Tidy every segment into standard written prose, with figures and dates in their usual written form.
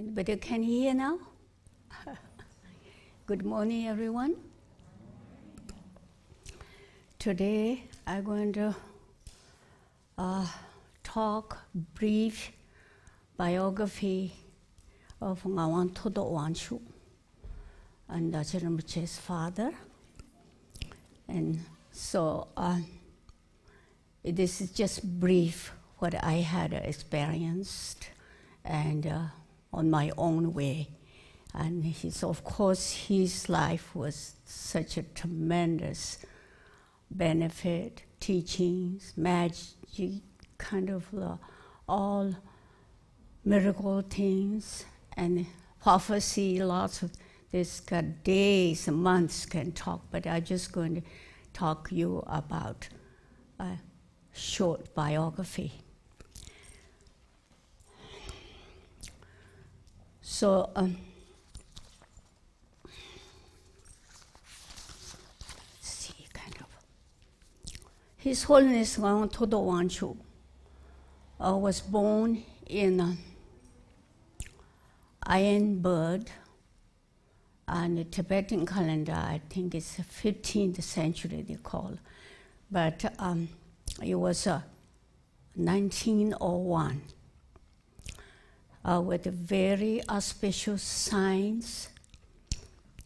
Anybody can hear now? Good morning, everyone. Today, I'm going to talk brief biography of Ngawang Thutup Wangchuk, and Rinpoche's father. And so, this is just brief what I had experienced and on my own way. And of course, his life was such a tremendous benefit, teachings, magic, kind of all miracle things, and prophecy, lots of this, got days and months can talk, but I'm just going to talk you about a short biography. So, His Holiness Ngawang Thutup Wangchuk was born in Iron Bird, and the Tibetan calendar, I think it's the 15th century they call, but it was 1901 with a very auspicious signs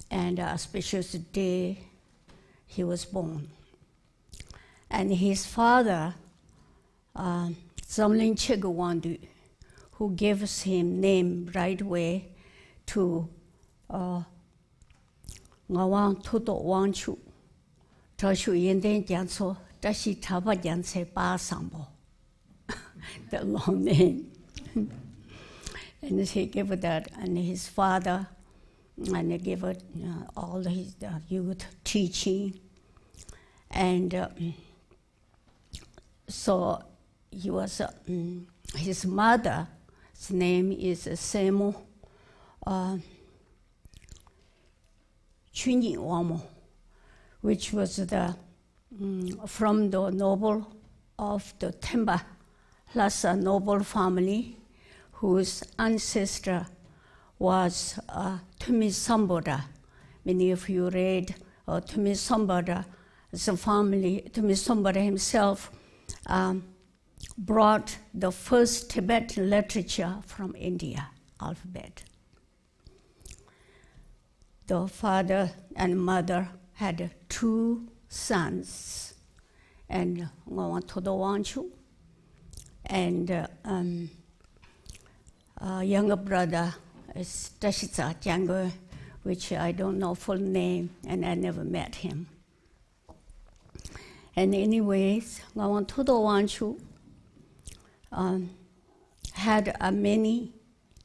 and auspicious day he was born. And his father, Zamling Chegawangdu, who gives him name right away to Ngawang Thutup Wangchuk, Tashu Yenden Janso, Tashi Taba Janse Ba Sambo, the long name. And he gave that, and his father, and he gave it all his youth teaching. And so he was, his mother's name is Semo Trichen Ngawang, which was the from the noble of the Temba Lhasa noble family, whose ancestor was Tumi Sambodha. Many of you read Tumi Sambodha. The family, Tumi Sambodha himself, brought the first Tibetan literature from India, alphabet. The father and mother had 2 sons, and Ngawang Thutup Wangchuk, and younger brother is Tashitsa Jangwe, which I don't know full name, and I never met him. And anyways, Ngawang Thutup Wangchuk had many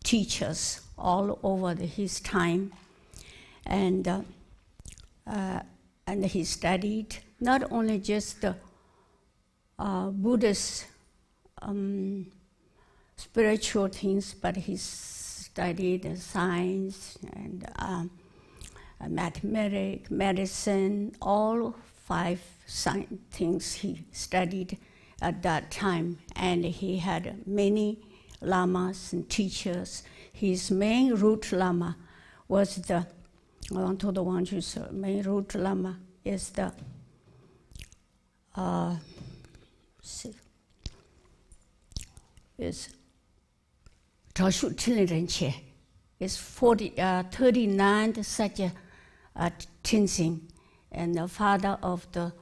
teachers all over his time, and he studied not only just the Buddhist spiritual things, but he studied science and mathematics, medicine, all 5 things he studied at that time, and he had many lamas and teachers. His main root lama was the Ngawang Thutup Wangchuk's main root lama is the Trinly. It's 39th Sakya Trichen, and the father of the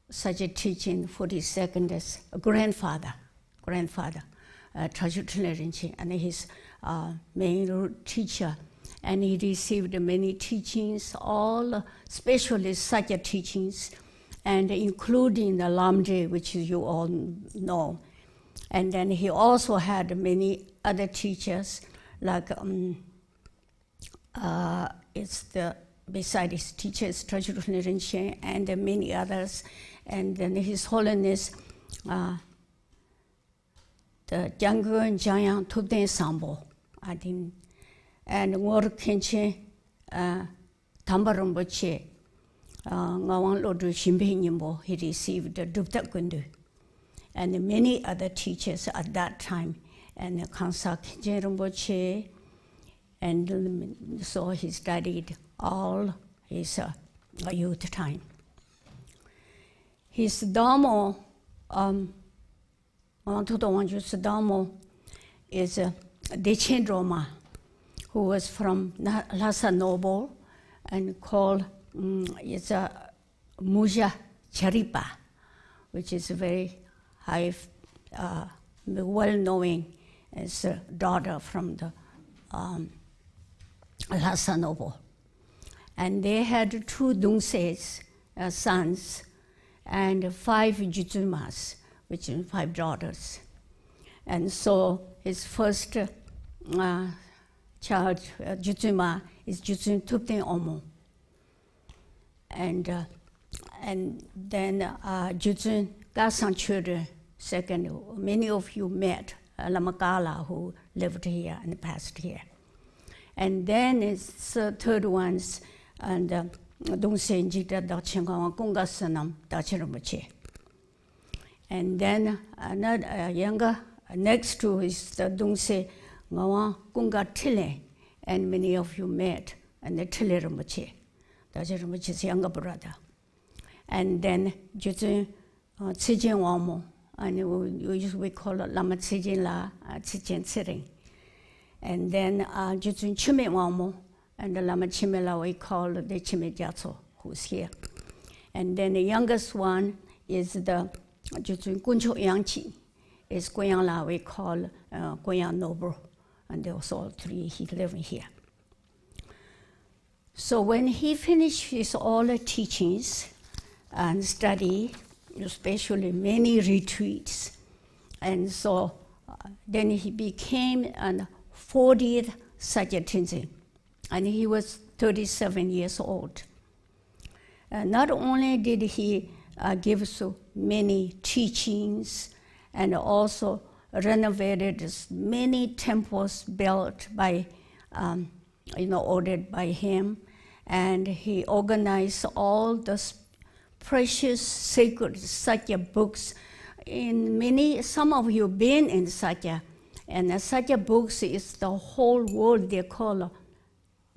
Sakya Trichen, 42nd is grandfather, Trichen, and his main teacher. And he received many teachings, all specialist Sakya teachings, and including the Lamje, which you all know. And then he also had many other teachers, like beside his teachers, Trichen and many others. And then His Holiness, the Jangwe and Jayang Tubden Sambo, I think, and Ngor Kenche, Tamba Rinpoche, Ngawang Lodru Shimbe Nyimbo, he received the Dubtak Gundu, and many other teachers at that time. and Khansha Khyentse Rinpoche, and so he studied all his youth time. His Dagmo, Ngawang Thutup Wangchuk's Dagmo is Dagchen Roma, who was from Lhasa Noble and called it's a Muja Charipa, which is very high, well-known as a daughter from the Lhasa Noble. And they had 2 Dungses, sons, and 5 Jutsumas, which is 5 daughters. And so his first child, Jutsuma, is Jutsun Tupten Omo. And then Jutsun got some children. Second, many of you met Lama Kala, who lived here and passed here. And then it's the third ones, and Dongse Jigdal Trichen Ngawang Thutup Wangchuk. And then another younger, next to is the Dongse Ngawang Thutup, and many of you met, and the Trinly Rinpoche, Rinpoche's younger brother. And then Trichen Ngawang, and we call it Lama Trichen La, Trichen Ngawang. And then Trichen Ngawang, and the Lama Chimela we call the Chime Gyatso, who's here. And then the youngest one is the Trichen Kusho Sakya, is Guiyang La we call Guiyang Noble, and those all 3 he living here. So when he finished his all the teachings and study, especially many retreats, and so then he became an 40th Sakya Trichen, and he was 37 years old. Not only did he give so many teachings, and also renovated many temples built by, ordered by him, and he organized all the precious sacred Sakya books. Some of you been in Sakya, and the Sakya books is the whole world. They call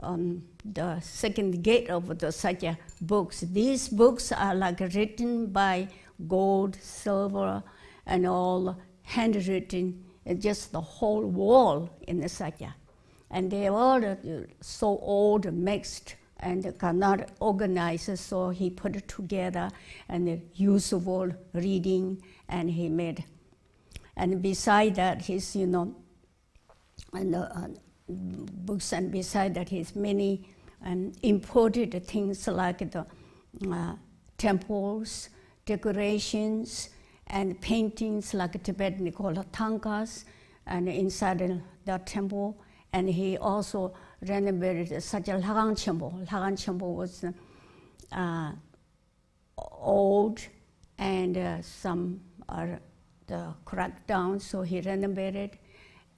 the second gate of the Sakya books. These books are like written by gold, silver, and all handwritten, just the whole wall in the Sakya. And they all so old, mixed, and cannot organize, so he put it together and usable reading, and he made. And beside that, his, books, and beside that, his many imported things like the temples, decorations, and paintings like Tibetan called tankas, and inside the temple. And he also renovated such a Lagang Temple. Lagang Temple was old, and some are the cracked down, so he renovated.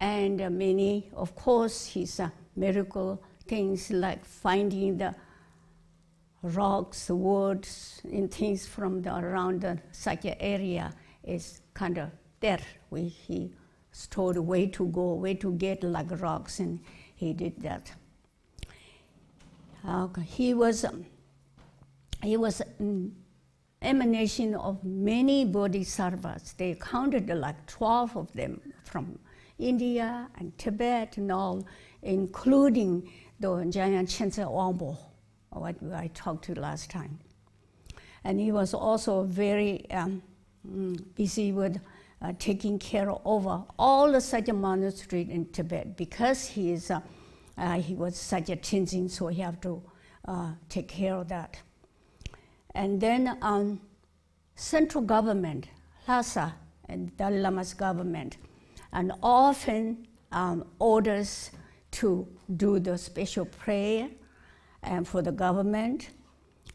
And many, of course, his miracle things like finding the rocks, woods, and things from around the Sakya area is kind of there. He told where to go, where to get like rocks, and he did that. He was an emanation of many bodhisattvas. They counted like 12 of them from India and Tibet and all, including the Giant Chense Wangbo, what I talked to last time. And he was also very busy with taking care over all the Sakya monasteries in Tibet, because he was Sakya Trichen, so he have to take care of that. And then central government, Lhasa and Dalai Lama's government, and often orders to do the special prayer and for the government,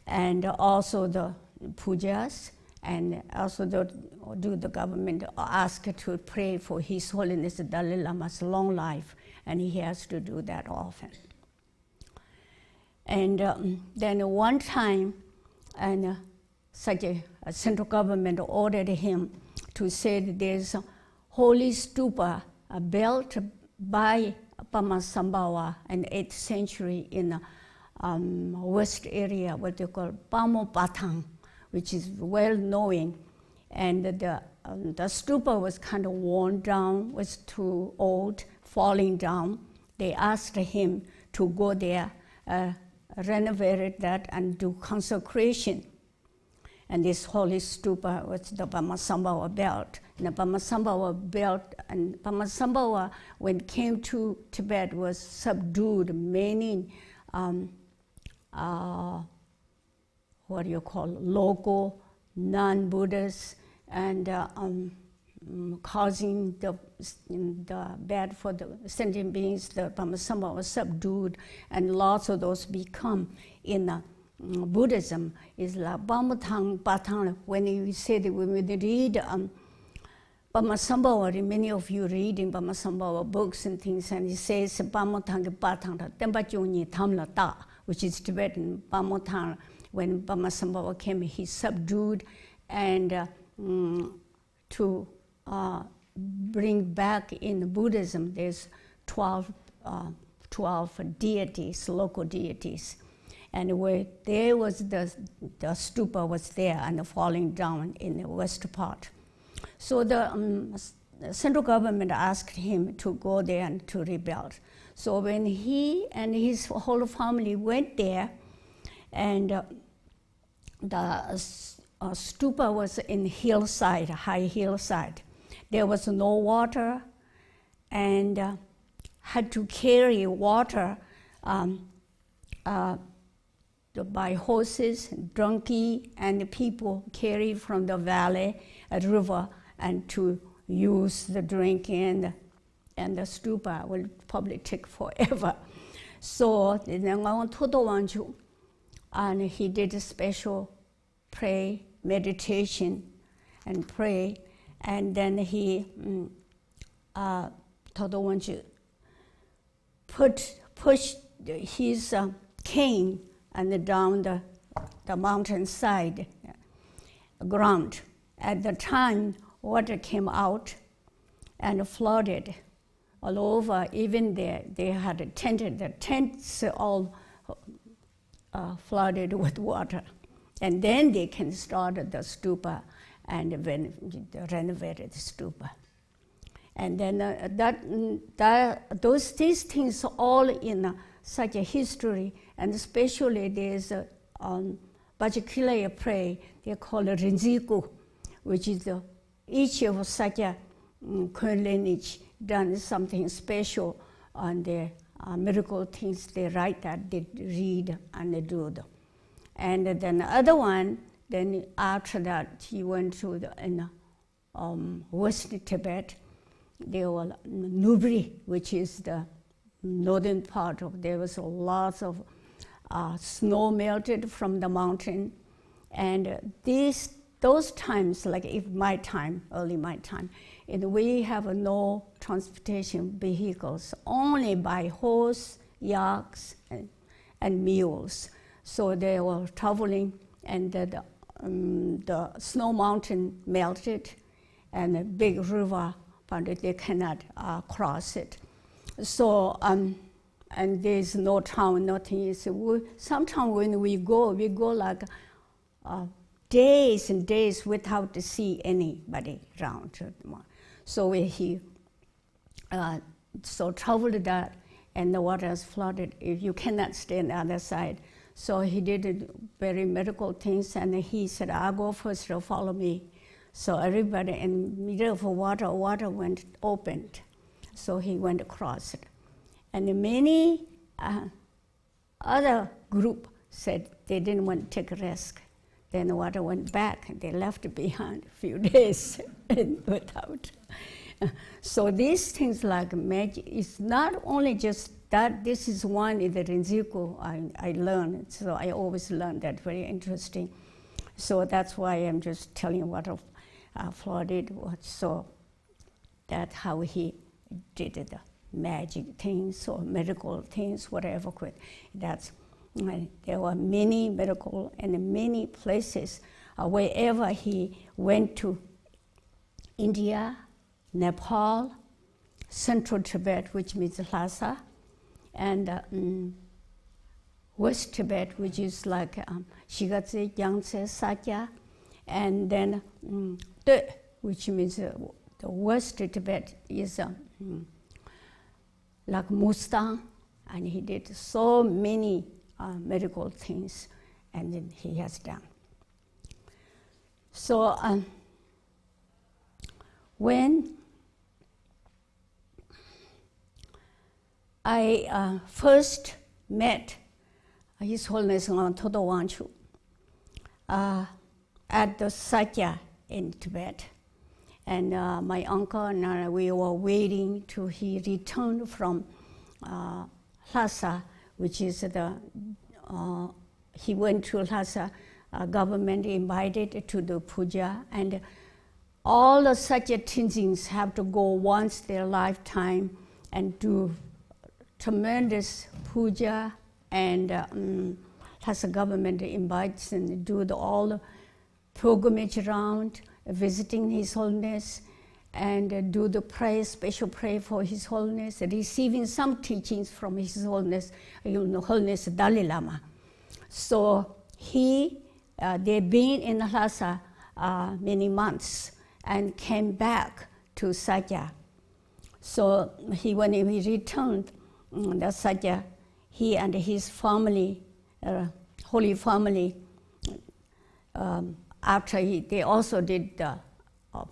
and also the pujas, and also do the government ask to pray for His Holiness Dalai Lama's long life, and he has to do that often. And then one time, and such a central government ordered him to say that there's a holy stupa built by Pamasambhava in the 8th century in west area, what they call Pamo Patang, which is well known. And the stupa was kind of worn down, was too old, falling down. They asked him to go there, renovate that, and do consecration. And this holy stupa was the Pamasambhava built. And the Pamasambhava built, and Pamasambhava, when it came to Tibet, was subdued many, what do you call, local non-Buddhists, and causing the bad for the sentient beings. The Pamasambhava was subdued, and lots of those become in Buddhism. Is like Pamatang Patang. When you say that, when we read Pamasambhava, many of you read in Pamasambhava books and things, and it says Pamatang Patang Tempachuni Tamla Ta, which is Tibetan Pamatang. When Pamasambhava came, he subdued, and to bring back in Buddhism, there's 12 deities, local deities. And where there was the stupa was there and falling down in the west part. So the central government asked him to go there and to rebuild. So when he and his whole family went there, and the stupa was in hillside, high hillside. There was no water, and had to carry water by horses, donkey, and people carry from the valley, a river, and to use the drinking, and the stupa will probably take forever. So the Ngawang Thutup Wangchuk, and he did a special pray, meditation, and pray, and then he Thutup Wangchuk pushed his cane and down the mountainside ground. At the time, water came out and flooded all over. Even there, they had a tent. The tents all flooded with water. And then they can start the stupa and renovated the stupa. And then these things all in such a history, and especially there's a particular prayer they call it Rinziku, which is each of Sakya lineage done something special on their miracle things. They write that, they read, and they do them. And then the other one, then after that, he went to West Tibet. There was Nubri, which is the northern part of. There was lots of snow melted from the mountain, and those times, like my time, early my time, and we have no transportation vehicles, only by horse, yaks, and mules. So they were traveling, and the snow mountain melted, and a big river, but they cannot cross it. So, and there's no town, nothing. So sometimes when we go like days and days without to see anybody around. So he traveled that, and the water is flooded. You cannot stay on the other side. So he did very medical things, and he said, "I'll go first, follow me." So everybody in the middle of water went opened. So he went across it. And many other group said they didn't want to take a risk. Then the water went back, and they left behind a few days without. So these things like magic, it's not only just that. This is one in the Rinziku I learned. So I always learn that, very interesting. So that's why I'm just telling what of flooded. So that's how he did the magic things or medical things, whatever. There were many medical and many places wherever he went to. India, Nepal, Central Tibet, which means Lhasa, and West Tibet, which is like Shigatse, Yangtze, Sakya, and then De, which means the West Tibet is like Mustang, and he did so many medical things, and then he has done. So when I first met His Holiness Ngawang Thutup Wangchuk at the Sakya in Tibet, and my uncle and I, we were waiting till he returned from Lhasa, which is the, he went to Lhasa, government invited to the puja, and all the Sakya teachings have to go once their lifetime and do tremendous puja, and Lhasa government invites and do all the pilgrimage around, visiting His Holiness, and do the prayer, special prayer for His Holiness, receiving some teachings from His Holiness, Holiness Dalai Lama. So they've been in Lhasa many months and came back to Sakya. So when he returned, the Sakya, he and his family, holy family, after they also did the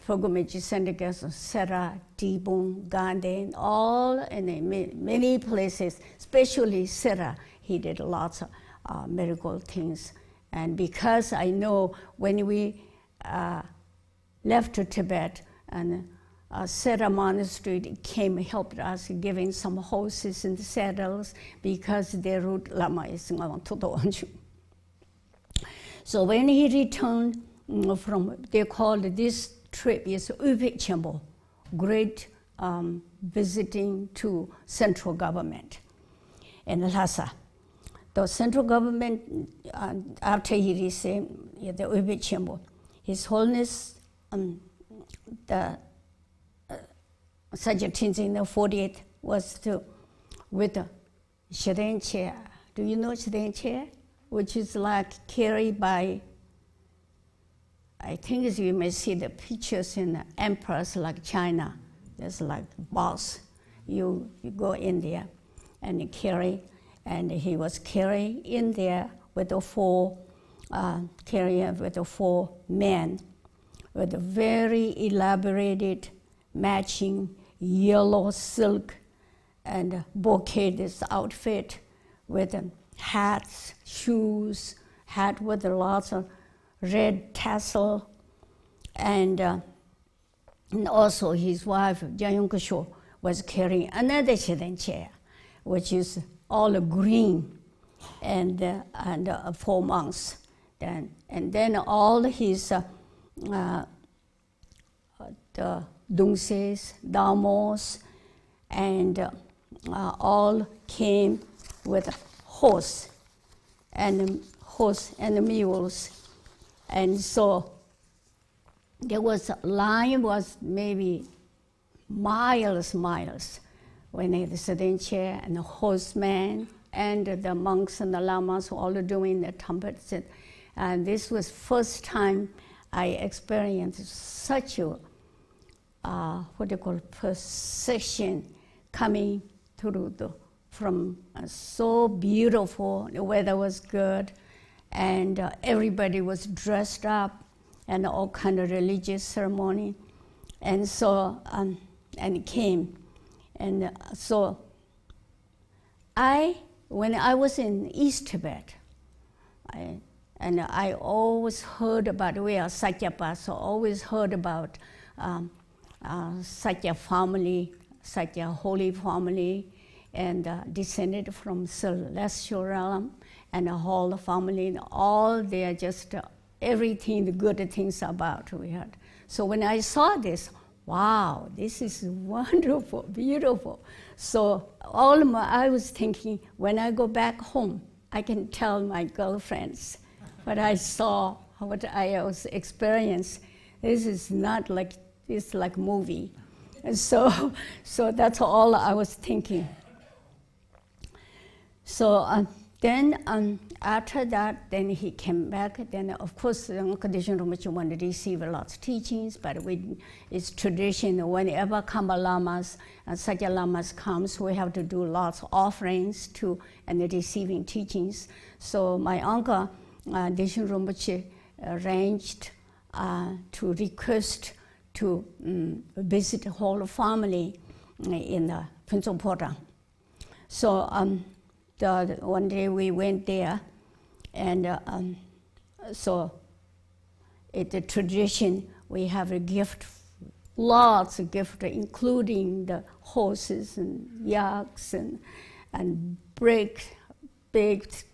pilgrimage syndicate, Sera, Tibung, Ganden, all in many places, especially Sera, he did lots of miracle things. And because I know when we left Tibet, and Sera Monastery came, helped us, giving some horses and saddles, because their root lama is Ngawang Thutup Wangchuk. So when he returned from, they called this trip is Upik, great visiting to central government in Lhasa. The central government, after he received the Upik, His Holiness, the Sakya Trichen, the 40th, was to, with the Sharing chair. Do you know Sharing chair? Which is like carried by, I think as you may see the pictures in the emperors like China. There's like boss. You go in there and you carry, and he was carried in there with the four men with a very elaborated matching yellow silk and bouquet, this outfit with hats, shoes, hat with lots of red tassel, and also his wife, Dagmo Kusho, was carrying another Sharing chair, which is all green, and 4 months. And then all his the Dungses, Damos, and all came with horse and mules, and so there was line was maybe miles when they sitting chair and the horsemen and the monks and the lamas were all doing the trumpets, and this was first time I experienced such a procession coming through from so beautiful. The weather was good, and everybody was dressed up, and all kind of religious ceremony, and so and it came, and so when I was in East Tibet, I always heard about, we are Sakya, so always heard about Sakya family, Sakya holy family, and descended from celestial realm, and the whole family, and all they are just everything, the good things about we heard. So when I saw this, wow, this is wonderful, beautiful. So I was thinking, when I go back home, I can tell my girlfriends what I saw, what I was experienced. This is not like, it's like movie. And so that's all I was thinking. So then after that, then he came back. Then of course, Kadishan Rinpoche wanted to receive lots of teachings, but it's tradition whenever Kamba Lamas and Sakya Lamas comes, we have to do lots of offerings to and receiving teachings. So my uncle, Deshin Rinpoche, arranged to request to visit the whole family in the Pinchopora. So one day we went there, and so it's a tradition. We have a gift, lots of gifts, including the horses and yaks and baked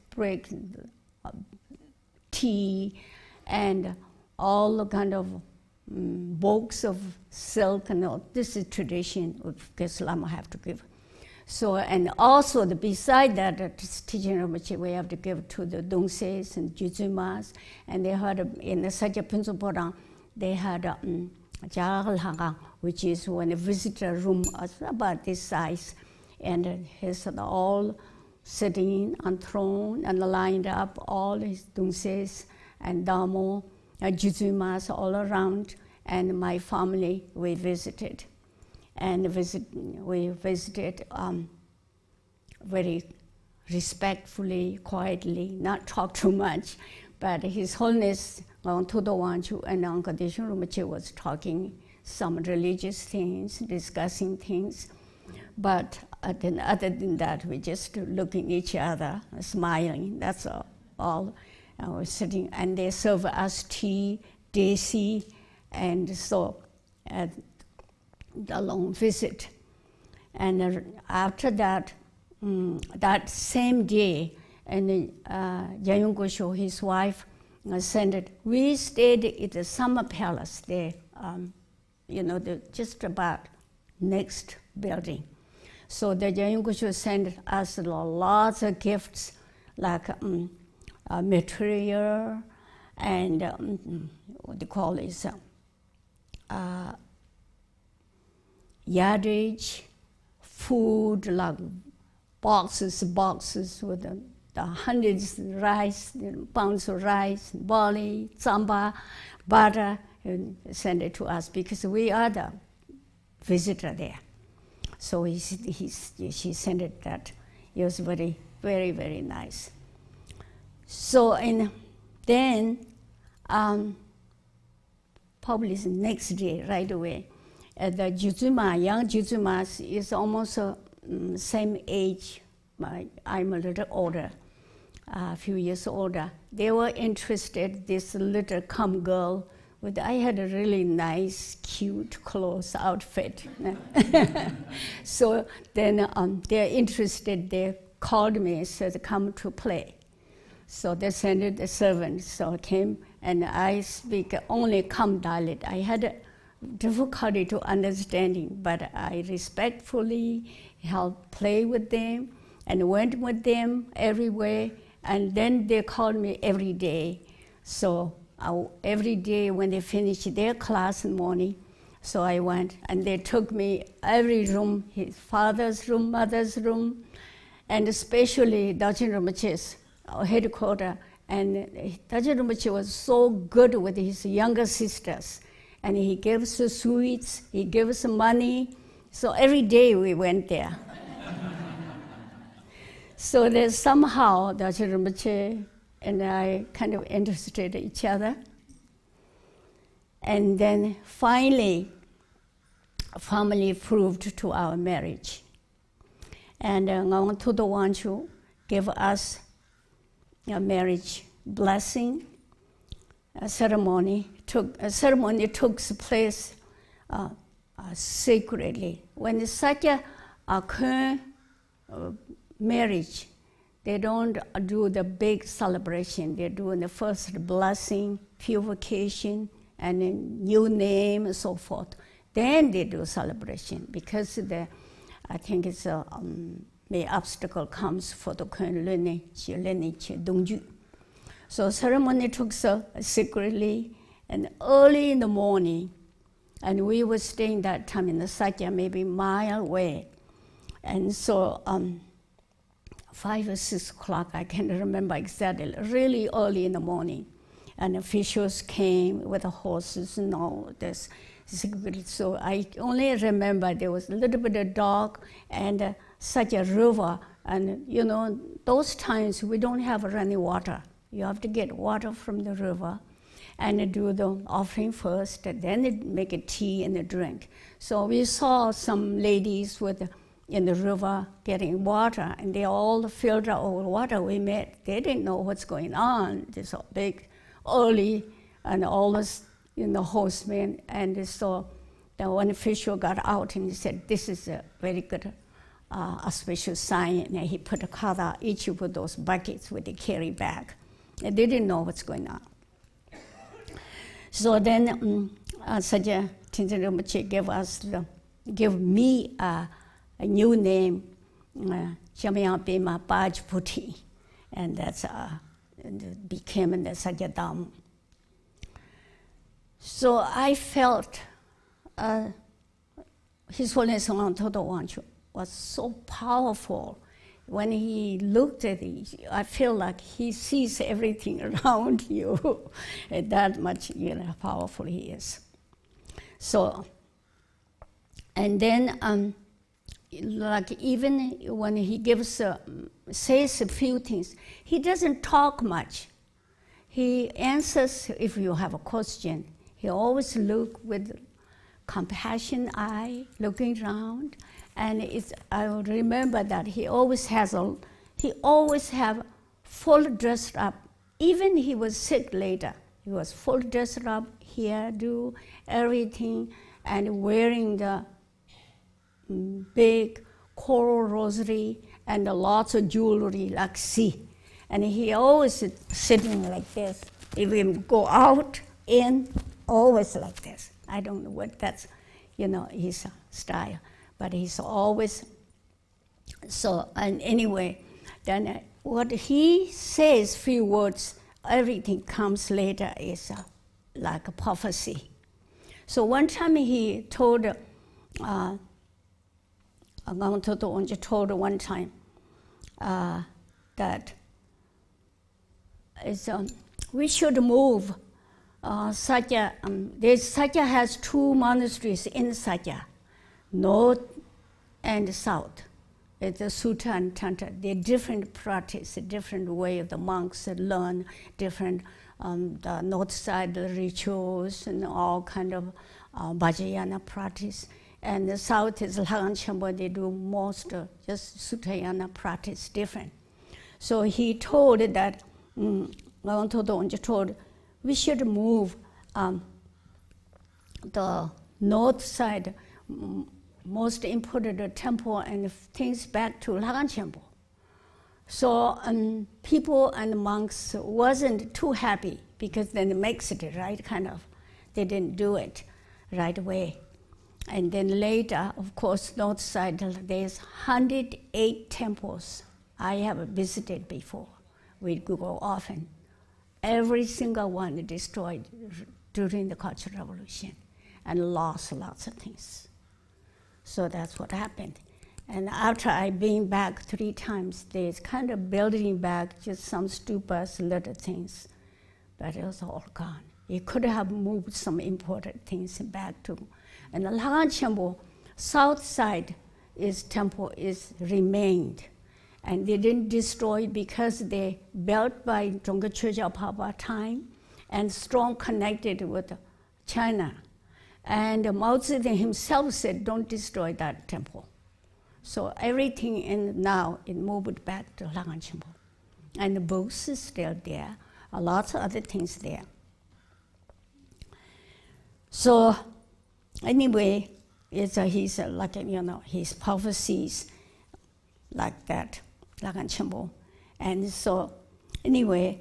tea, and all the kind of books of silk and all. This is tradition of Lama have to give. So, and also beside that, teaching Rinpoche, we have to give to the Dongses and Juzumas, and they had in the Sakya Pinchopora, they had Jagalhanga, which is when a visitor room about this size, and he's all sitting on throne and lined up, all his Dongses and Damo, Juzumas all around, and my family, we visited. And we visited very respectfully, quietly, not talk too much. But His Holiness Ngawang Thutup Wangchuk and Uncle Deshin Rinpoche was talking some religious things, discussing things. But then other than that, we just looking at each other, smiling. That's all. I was sitting, and they serve us tea, desi, and so. A long visit, and after that, that same day, and Dagmo Kusho, his wife, sent it. We stayed at the summer palace there, just about next building. So the Dagmo Kusho sent us lots of gifts, like material and what they call it. Yardage, food, like boxes with the hundreds of rice, pounds of rice, barley, samba, butter, and send it to us because we are the visitor there. So she sent it that. It was very, very, very nice. So and then probably the next day, right away, the Juzuma, young Juzumas is almost same age. I'm a little older, a few years older. They were interested, this little calm girl. I had a really nice, cute clothes outfit. So then they're interested, they called me and said, come to play. So they sent the servant, so I came, and I speak only Kham dialect. I had difficulty to understanding, but I respectfully helped play with them and went with them everywhere, and then they called me every day. So every day when they finished their class in the morning, so I went, and they took me every room, his father's room, mother's room, and especially Dagchen Rinpoche's headquarters. And Dagchen Rinpoche was so good with his younger sisters. And he gives us sweets, he gives us money. So every day we went there. So there's somehow Dagchen Rinpoche and I kind of interested in each other. And then finally, family approved to our marriage. And Ngawang Thutup Wangchuk gave us a marriage blessing. A ceremony took place secretly. When the Sakya occur marriage, they don't do the big celebration. They're doing the first blessing, purification, and a new name and so forth. Then they do celebration because I think it's the obstacle comes for the lineage. So ceremony took secretly, and early in the morning, And we were staying that time in the Sakya, maybe a mile away. And so 5 or 6 o'clock, I can't remember exactly, really early in the morning. And officials came with the horses and all this. So I only remember there was a little bit of dog and such a river. And you know, those times we don't have running water. You have to get water from the river and do the offering first, and then make a tea and a drink. So we saw some ladies in the river getting water, and they all filled out with water we met. They didn't know what's going on. This big, early, and all this, the horsemen. And so the one official got out and he said, "This is a very good auspicious sign." And he put a card out, each of those buckets with the carry bag. And they didn't know what's going on. So then Sakya Trichen Rinpoche gave me a new name, Jamyang Pema Bajputi, and that's became the Sakya Dharma. So I felt His Holiness Ngawang Thutup Wangchuk was so powerful. When he looked at it, I feel like he sees everything around you. That much, powerful he is. So, and then, like even when he says a few things, he doesn't talk much. He answers if you have a question. He always look with compassion eye, looking around. And I remember that he always have full dressed up. Even he was sick later, he was full dressed up, hairdo, everything, and wearing the big coral rosary and lots of jewelry like sea. And he always sitting like this. If he go out, in, always like this. I don't know what that's, his style. But he's always, so, and anyway, then what he says, few words, everything comes later is like a prophecy. So one time he told, Ngawang Thutup Wangchuk told one time that we should move Sakya. Sakya has 2 monasteries in Sakya. North and south. It's a Sutta and Tantra. They're different practice, a different way of the monks learn, different, the north side, the rituals and all kind of Vajrayana practice. And the south is Lagan Champa, they do most just Suttayana practice, different. So he told that, Ngawang Thutup Wangchuk told, we should move the north side, most important temple and things back to Lagan Champa. So people and monks wasn't too happy because then it makes it right kind of. They didn't do it right away. And then later, of course, north side, there's 108 temples I have visited before. We go often. Every single one destroyed during the Cultural Revolution and lost lots of things. So that's what happened. And after I've been back 3 times, there's kind of building back just some stupas, little things, but it was all gone. You could have moved some important things back to. And the Lagan Champa, south side temple is remained. And they didn't destroy it because they built by Dzongkha Chögyal Papa time and strong connected with China. And Mao Zedong himself said, don't destroy that temple. So everything now it moved back to Lagan Champa. And the books is still there, lots of other things there. So anyway, he's like, his prophecies like that, Lagan Champa. And so anyway,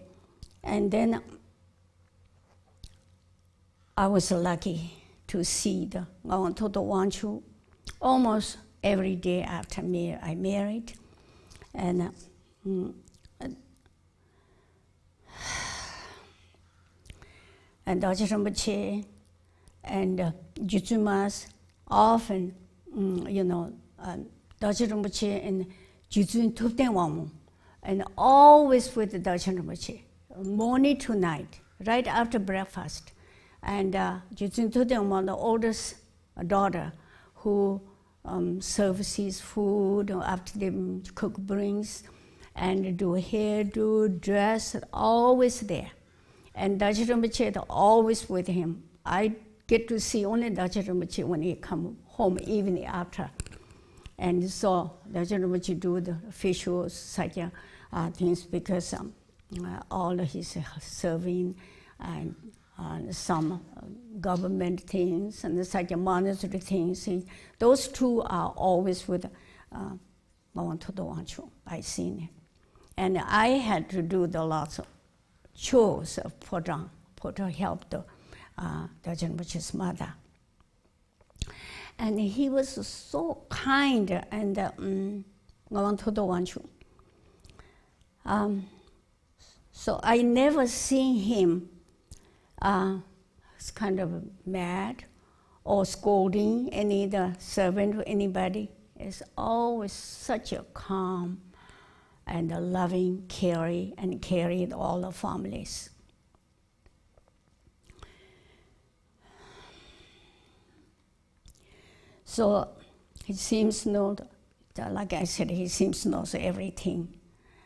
and then I was lucky to see the Ngawang Thutup Wangchuk almost every day after I married. And Dagchen Rinpoche and Jutsumas often, Dagchen Rinpoche and Jitsun Tupten Wangmu, and always with the Dagchen Rinpoche, morning to night, right after breakfast. And Jitsun Tupten Wangmu, the oldest daughter, who serves his food after they cook brings, and do hairdo, dress, always there. And Dagchen Rinpoche is always with him. I get to see only Dagchen Rinpoche when he come home evening after. And so Dagchen Rinpoche do the official Sakya things because all his serving and some government things and the Sakya monastery things. Those two are always with Ngawang Thutup Wangchuk. I seen it. And I had to do the lots of chores of put to help the Dagchen Rinpoche's mother. And he was so kind, and Ngawang Thutup Wangchuk. So I never seen him kind of mad or scolding any the servant or anybody. It's always such a calm and a loving, carried all the families. So he seems to know, like I said, he seems to know everything,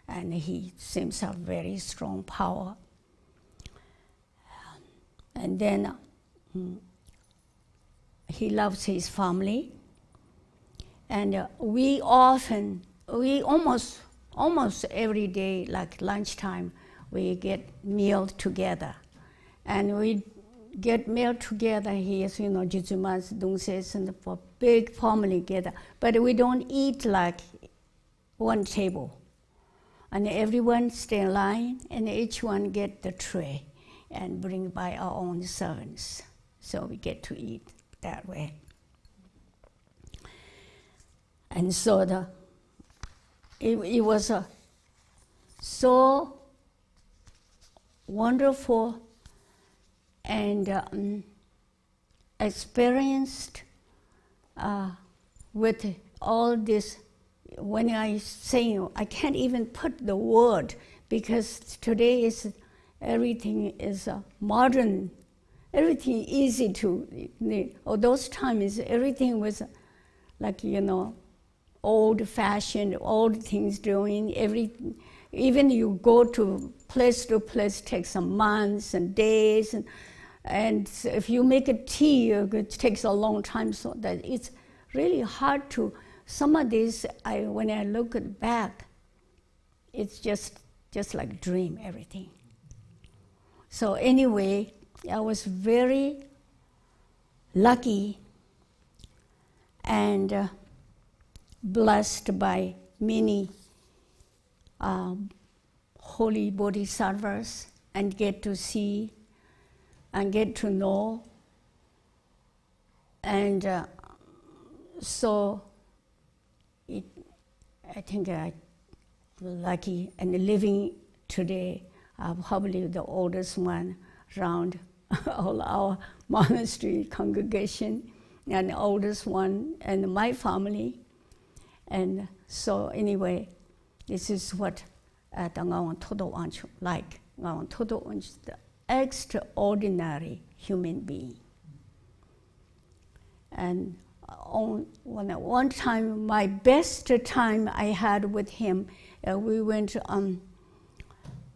and he seems to have very strong power. And then he loves his family, and we almost every day, like lunchtime, we get meal together, and we get meal together here, Jitsumas, Dungses, and for big family together. But we don't eat like one table. And everyone stay in line, and each one get the tray and bring by our own servants. So we get to eat that way. And so it was so wonderful and experienced with all this. When I say, I can't even put the word, because today is everything is modern, everything easy to. Those times everything was like old-fashioned, old things doing. Even you go to place takes some months and days, and if you make a tea, it takes a long time. So that it's really hard to. Some of these, when I look back, it's just like dream, everything. So anyway, I was very lucky and blessed by many holy bodhisattvas, and get to see and get to know. And so I think I'm lucky, and living today, probably the oldest one around all our monastery congregation, and the oldest one in my family. And so anyway, this is what the Ngawang Thutup Wangchuk like. Ngawang Thutup Wangchuk, the extraordinary human being. And one time, my best time I had with him, we went to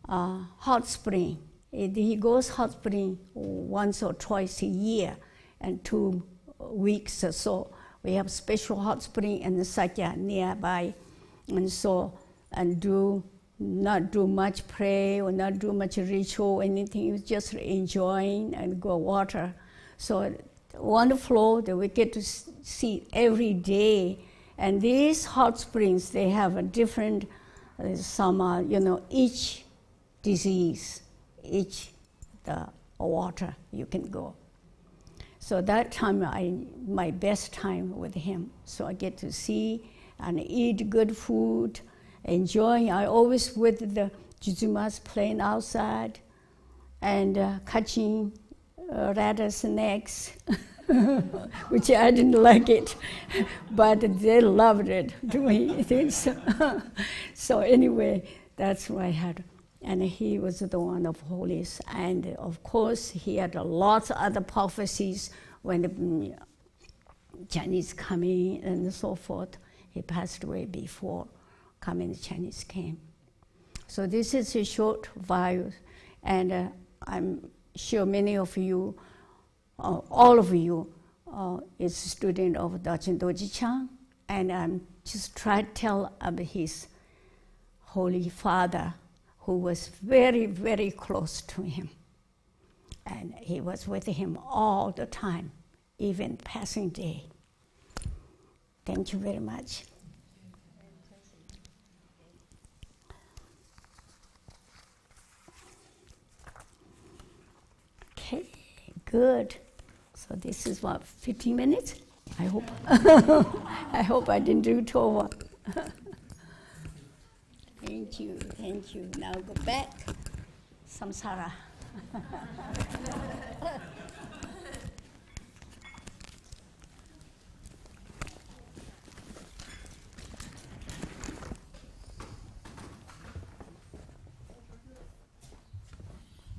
hot spring. He goes hot spring once or twice a year, and 2 weeks or so. We have special hot spring and the Sakya nearby, and so not do much pray or not do much ritual or anything. Just enjoying and go water. So wonderful that we get to see every day. And these hot springs, they have a different, each disease, each the water you can go. So that time, my best time with him. So I get to see and eat good food, enjoying. I always with the Jitsumas playing outside and catching rattlesnakes, which I didn't like it, but they loved it doing things. So anyway, that's what I had. And he was the one of holiest. And of course, he had lots of other prophecies when the Chinese coming and so forth. He passed away before the Chinese came. So this is a short bio, and I'm sure many of you, all of you, is a student of Dagchen Dorji-chan, and I'm just trying to tell about his Holy Father, who was very, very close to him. And he was with him all the time, even passing day. Thank you very much. Okay, good. So this is what, 15 minutes? I hope. I hope I didn't do too over. Thank you, thank you. Now go back. Samsara.